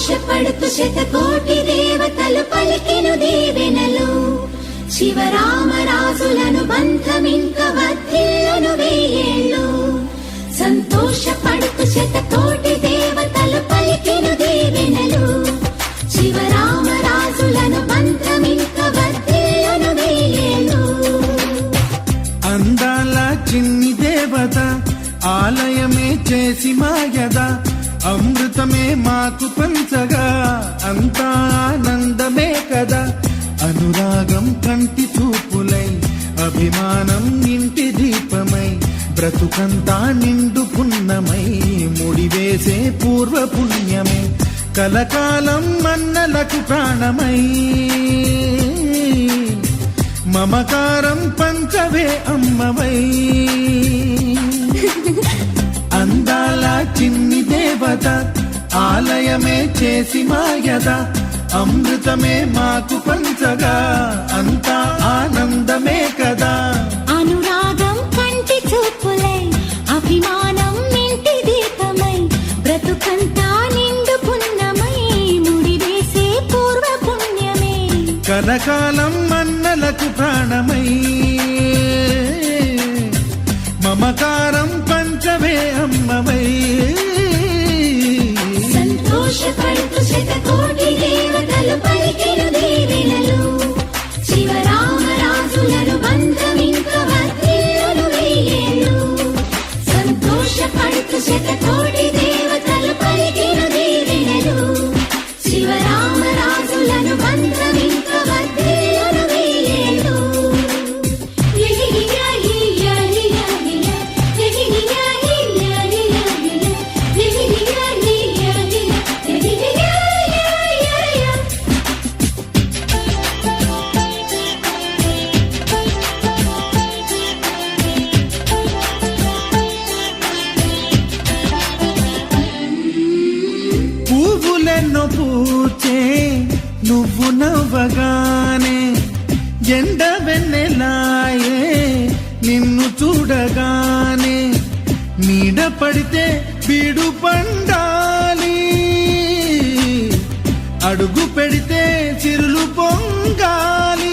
సంతోషపడుతూ శతకోటి దేవతలు పలికెను దీవెనలు శివరామరాజులను బంధమింక వర్ధిల్లును వెయ్యేళ్ళు సంతోషపడుతూ శతకోటి దేవతలు పలికెను దీవెనలు శివరామరాజులను బంధమింక వర్ధిల్లును వెయ్యేళ్ళు అందాల చిన్ని దేవత ఆలయమే చేసి మాయద అమృతమే మాకు పంచగా అంతా ఆనందమే కదా అనురాగం కంటి చూపులై అభిమానం ఇంటి దీపమై బ్రతుకంతా నిండు పున్నమై ముడివేసే పూర్వ పుణ్యమే కలకాలం మన్నలకు ప్రాణమై మమకారం పంచవే అమ్మవై అందాల చిన్ని దేవత ఆలయమే చేసి మాయద అమృతమే మాకు పంచగా అంతా ఆనందమే కదా అనురాగం కంటి చూపులై అభిమానం ఇంటి దీపమై బ్రతుకంతా నిండు పున్నమై ముడివేసే పూర్వ పుణ్యమే కలకాలం మన్నలకు ప్రాణమై మమకారం పంచవే అమ్మవై సంతోషపడుతూ శతకోటి దేవతలు పలికెను దీవెనలు శివరామరాజులను బంధమింక వర్ధిల్లును వెయ్యేళ్ళు సంతోషపడుతూ శతకోటి దేవతలు పలికెను దీవెనలు శివరామరాజులను బంధమింక వర్ధిల్లును వెయ్యేళ్ళు పువ్వులెన్నో పూచే నువ్వు నవ్వగానే ఎండ వెన్నెలాయే నిన్ను చూడగానే నీడ పడితే బీడు పండాలి అడుగు పెడితే చిరులు పొంగాలి